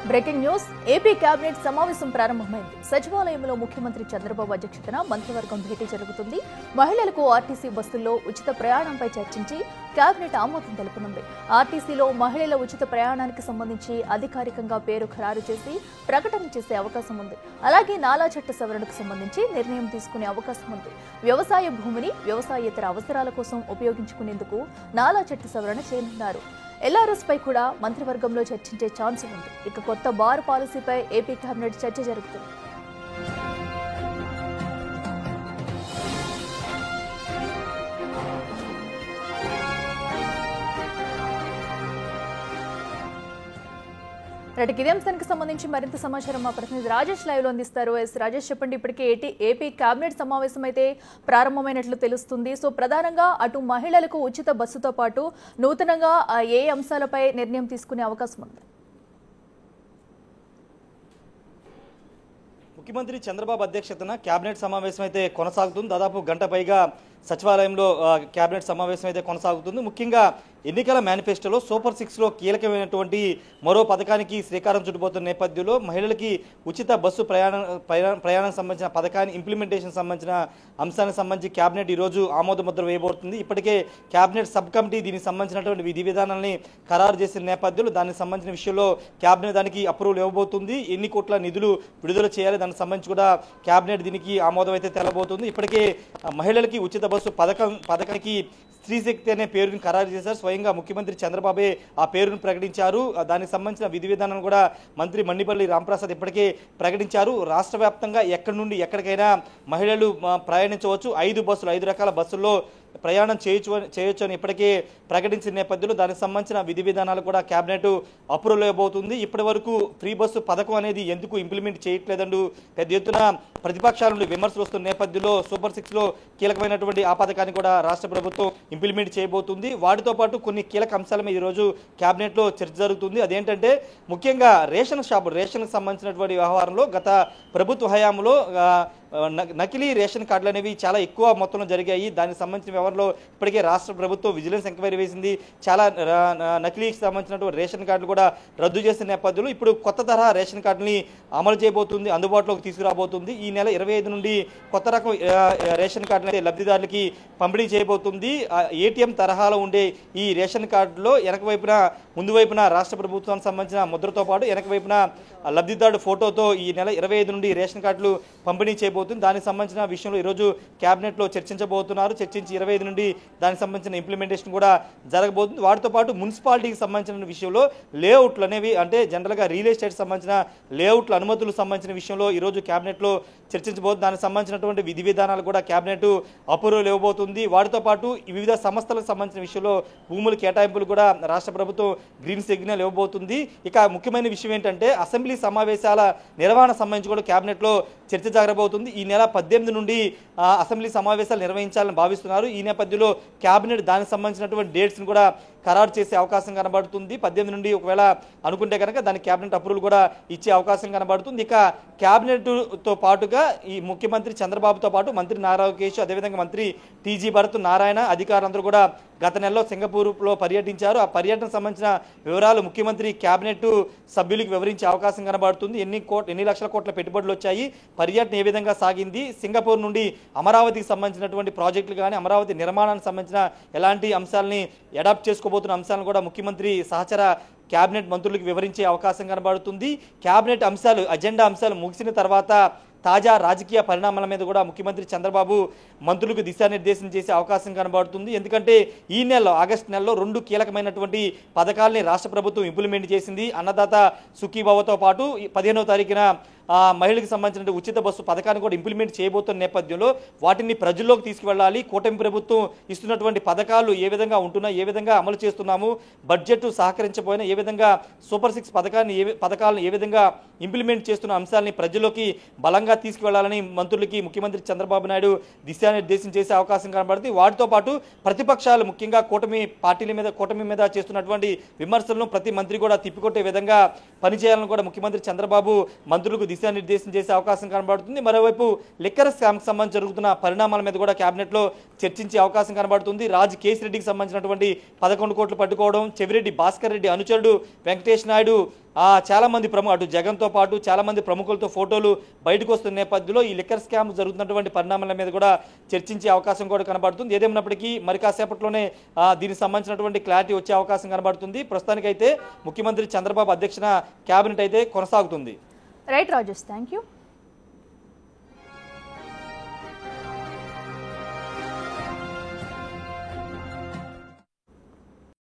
Breaking news AP cabinet సమావేశం ప్రారంభమైంది. సచివాలయంలో ముఖ్యమంత్రి చంద్రబాబు అధ్యక్షతన మంత్రివర్గం భేటీ జరుగుతుంది. మహిళలకు ఆర్టీసీ బస్సుల్లో ఉచిత ప్రయాణంపై చర్చించి కేబినెట్ ఆమోదం తెలుపనుంది. ఆర్టీసీలో మహిళల ఉచిత ప్రయాణానికి సంబంధించి అధికారికంగా పేరు ఖరారు చేసి ప్రకటన చేసే అవకాశం ఉంది. అలాగే నాలా చట్ట సవరణకు సంబంధించి నిర్ణయం తీసుకునే అవకాశం ఉంది. వ్యవసాయ భూమిని వ్యవసాయేతర అవసరాల కోసం ఉపయోగించుకునేందుకు నాలా చట్ట సవరణ చేయనున్నారు. ఎల్ఆర్ఎస్ పై కూడా మంత్రివర్గంలో చర్చించే ఛాన్స్ ఉంది. ఇక కొత్త బార్ పాలసీపై ఏపీ కేబినెట్ చర్చ జరుగుతుంది. ఇదే అంశానికి సంబంధించి మరింత సమాచారం మా ప్రతినిధి రాజేష్ లైవ్ లో అందిస్తారు. రాజేష్, చెప్పండి. ఇప్పటికే ఏపీ కేబినెట్ సమావేశం అయితే ప్రారంభమైనట్లు తెలుస్తుంది. సో ప్రధానంగా అటు మహిళలకు ఉచిత బస్సుతో పాటు నూతనంగా ఏ అంశాలపై నిర్ణయం తీసుకునే అవకాశం ఉంది? ముఖ్యమంత్రి చంద్రబాబు అధ్యక్షతన కేబినెట్ సమావేశం అయితే కొనసాగుతుంది. దాదాపు గంట పైగా సచివాలయంలో కేబినెట్ సమావేశం అయితే కొనసాగుతుంది. ముఖ్యంగా ఎన్నికల మేనిఫెస్టోలో సూపర్ 6లో కీలకమైనటువంటి మరో పథకానికి శ్రీకారం చుట్టుపోతున్న నేపథ్యంలో మహిళలకి ఉచిత బస్సు ప్రయాణానికి సంబంధించిన పథకాన్ని ఇంప్లిమెంటేషన్ సంబంధించిన అంశానికి సంబంధించి కేబినెట్ ఈరోజు ఆమోద ముద్ర వేయబోతుంది. ఇప్పటికే కేబినెట్ సబ్ కమిటీ దీనికి సంబంధించినటువంటి విధి విధానాలని ఖరారు చేసిన నేపథ్యంలో దానికి సంబంధించిన విషయంలో కేబినెట్ దానికి అప్రూవల్ ఇవ్వబోతుంది. ఎన్ని కోట్ల నిధులు విడుదల చేయాలి, దానికి సంబంధించి కూడా కేబినెట్ దీనికి ఆమోదం అయితే తెలబోతుంది. ఇప్పటికే మహిళలకి ఉచిత బస్సు పథకానికి స్త్రీశక్తి అనే పేరుని ఖరారు చేశారు. స్వయంగా ముఖ్యమంత్రి చంద్రబాబే ఆ పేరును ప్రకటించారు. దానికి సంబంధించిన విధి విధానాలను కూడా మంత్రి మండిపల్లి రాంప్రసాద్ ఇప్పటికే ప్రకటించారు. రాష్ట్ర వ్యాప్తంగా ఎక్కడి నుండి ఎక్కడికైనా మహిళలు ప్రయాణించవచ్చు. 5 రకాల బస్సుల్లో ప్రయాణం చేయొచ్చు అని ఇప్పటికే ప్రకటించిన నేపథ్యంలో దానికి సంబంధించిన విధి విధానాలు కూడా కేబినెట్ అప్రూవల్ ఇవ్వబోతుంది. ఇప్పటి వరకు ఫ్రీ బస్సు పథకం అనేది ఎందుకు ఇంప్లిమెంట్ చేయట్లేదంటూ పెద్ద ఎత్తున ప్రతిపక్షాల నుండి విమర్శలు వస్తున్న నేపథ్యంలో సూపర్ 6లో కీలకమైనటువంటి ఆ పథకాన్ని కూడా రాష్ట్ర ప్రభుత్వం ఇంప్లిమెంట్ చేయబోతుంది. వాటితో పాటు కొన్ని కీలక అంశాల మీద ఈరోజు కేబినెట్లో చర్చ జరుగుతుంది. అదేంటంటే ముఖ్యంగా రేషన్కి సంబంధించినటువంటి వ్యవహారంలో గత ప్రభుత్వ హయాంలో నకిలీ రేషన్ కార్డులు అనేవి చాలా ఎక్కువ మొత్తంలో జరిగాయి. దానికి సంబంధించిన వ్యవహారంలో ఇప్పటికే రాష్ట్ర ప్రభుత్వం విజిలెన్స్ ఎంక్వైరీ వేసింది. చాలా నకిలీకి సంబంధించినటువంటి రేషన్ కార్డులు కూడా రద్దు చేసిన నేపథ్యంలో ఇప్పుడు కొత్త తరహా రేషన్ కార్డుని అమలు చేయబోతుంది, అందుబాటులోకి తీసుకురాబోతుంది. ఈ నెల 25 నుండి కొత్త రకం రేషన్ కార్డులు లబ్ధిదారులకి పంపిణీ చేయబోతుంది. ఏటీఎం తరహాలో ఉండే ఈ రేషన్ కార్డులో ముందు వైపున రాష్ట్ర ప్రభుత్వానికి సంబంధించిన ముద్రతో పాటు వెనక వైపున లబ్ధిదారుడు ఫోటోతో ఈ నెల 25 నుండి రేషన్ కార్డులు పంపిణీ చేయబోతుంది. దానికి సంబంధించిన విషయంలో ఈరోజు కేబినెట్లో చర్చించబోతున్నారు. చర్చించి 25 నుండి దానికి సంబంధించిన ఇంప్లిమెంటేషన్ కూడా జరగబోతుంది. వాటితో పాటు మున్సిపాలిటీకి సంబంధించిన విషయంలో లేఅవుట్లు అనేవి అంటే జనరల్గా రియల్ ఎస్టేట్ సంబంధించిన లేఅవుట్ల అనుమతులకు సంబంధించిన విషయంలో ఈరోజు కేబినెట్లో చర్చించబోతుంది. దానికి సంబంధించినటువంటి విధి విధానాలు కూడా కేబినెట్ అప్రూవల్ ఇవ్వబోతుంది. వాటితో పాటు వివిధ సంస్థలకు సంబంధించిన విషయంలో భూముల కేటాయింపులు కూడా రాష్ట్ర ప్రభుత్వం గ్రీన్ సిగ్నల్ ఇవ్వబోతుంది. ఇక ముఖ్యమైన విషయం ఏంటంటే అసెంబ్లీ సమావేశాల నిర్వహణ సంబంధించి కూడా కేబినెట్లో చర్చ జరగబోతుంది. ఈ నెల 18 నుండి అసెంబ్లీ సమావేశాలు నిర్వహించాలని భావిస్తున్నారు. ఈ నేపథ్యంలో కేబినెట్ దానికి సంబంధించినటువంటి డేట్స్ని కూడా ఖరారు చేసే అవకాశం కనబడుతుంది. 18 నుండి ఒకవేళ అనుకుంటే కనుక దానికి కేబినెట్ అప్రూవల్ కూడా ఇచ్చే అవకాశం కనబడుతుంది. ఇక కేబినెట్తో పాటుగా ఈ ముఖ్యమంత్రి చంద్రబాబుతో పాటు మంత్రి నారా లోకేష్, అదేవిధంగా మంత్రి టీజీ భరత్, నారాయణ అధికారులందరూ కూడా గత నెలలో సింగపూర్లో పర్యటించారు. ఆ పర్యటన సంబంధించిన వివరాలు ముఖ్యమంత్రి కేబినెట్ సభ్యులకు వివరించే అవకాశం కనబడుతుంది. ఎన్ని లక్షల కోట్ల పెట్టుబడులు వచ్చాయి, పర్యటన ఏ విధంగా సాగింది, సింగపూర్ నుండి అమరావతికి సంబంధించినటువంటి ప్రాజెక్టులు కానీ అమరావతి నిర్మాణానికి సంబంధించిన ఎలాంటి అంశాలని అడాప్ట్ చేసుకోబోతున్న అంశాలను కూడా ముఖ్యమంత్రి సహచర కేబినెట్ మంత్రులకు వివరించే అవకాశం కనబడుతుంది. కేబినెట్ అజెండా అంశాలు ముగిసిన తర్వాత తాజా రాజకీయ పరిణామాల మీద కూడా ముఖ్యమంత్రి చంద్రబాబు మంత్రులకు దిశానిర్దేశం చేసే అవకాశం కనబడుతుంది. ఎందుకంటే ఈ నెలలో ఆగస్టు నెలలో 2 కీలకమైనటువంటి పథకాలని రాష్ట్ర ప్రభుత్వం ఇంప్లిమెంట్ చేసింది. అన్నదాత సుఖీభవతో పాటు 15వ తారీఖున మహిళలకు సంబంధించిన ఉచిత బస్సు పథకాన్ని కూడా ఇంప్లిమెంట్ చేయబోతున్న నేపథ్యంలో వాటిని ప్రజల్లోకి తీసుకువెళ్ళాలి. కూటమి ప్రభుత్వం ఇస్తున్నటువంటి పథకాలు ఏ విధంగా ఉంటున్నాయి, ఏ విధంగా అమలు చేస్తున్నాము, బడ్జెట్ సహకరించబోయినా ఏ విధంగా సూపర్ 6 పథకాలను ఏ విధంగా ఇంప్లిమెంట్ చేస్తున్న అంశాలని ప్రజల్లోకి బలంగా తీసుకువెళ్లాలని మంత్రులకి ముఖ్యమంత్రి చంద్రబాబు నాయుడు దిశానిర్దేశం చేసే అవకాశం కనబడుతుంది. వాటితో పాటు ప్రతిపక్షాలు ముఖ్యంగా కూటమి మీద చేస్తున్నటువంటి విమర్శలను ప్రతి మంత్రి కూడా తిప్పికొట్టే విధంగా పనిచేయాలని కూడా ముఖ్యమంత్రి చంద్రబాబు మంత్రులకు దిశానిర్దేశం చేసే అవకాశం కనబడుతుంది. మరోవైపు లిక్కర్ స్కామ్కి సంబంధించి జరుగుతున్న పరిణామాల మీద కూడా కేబినెట్లో చర్చించే అవకాశం కనబడుతుంది. రాజ్ కేశ్ రెడ్డికి సంబంధించినటువంటి 11 కోట్లు పట్టుకోవడం, చెవిరెడ్డి భాస్కర్ రెడ్డి అనుచరుడు వెంకటేష్ నాయుడు చాలా మంది అటు జగన్తో పాటు చాలా మంది ప్రముఖులతో ఫోటోలు బయటకు వస్తున్న నేపథ్యంలో ఈ లిక్కర్ స్కామ్ జరుగుతున్నటువంటి పరిణామాల మీద కూడా చర్చించే అవకాశం కూడా కనబడుతుంది. ఏదేమైనప్పటికీ మరి కాసేపట్లోనే దీనికి సంబంధించినటువంటి క్లారిటీ వచ్చే అవకాశం కనబడుతుంది. ప్రస్తుతానికైతే ముఖ్యమంత్రి చంద్రబాబు అధ్యక్షన కేబినెట్ అయితే కొనసాగుతుంది. Right Rajesh, thank you.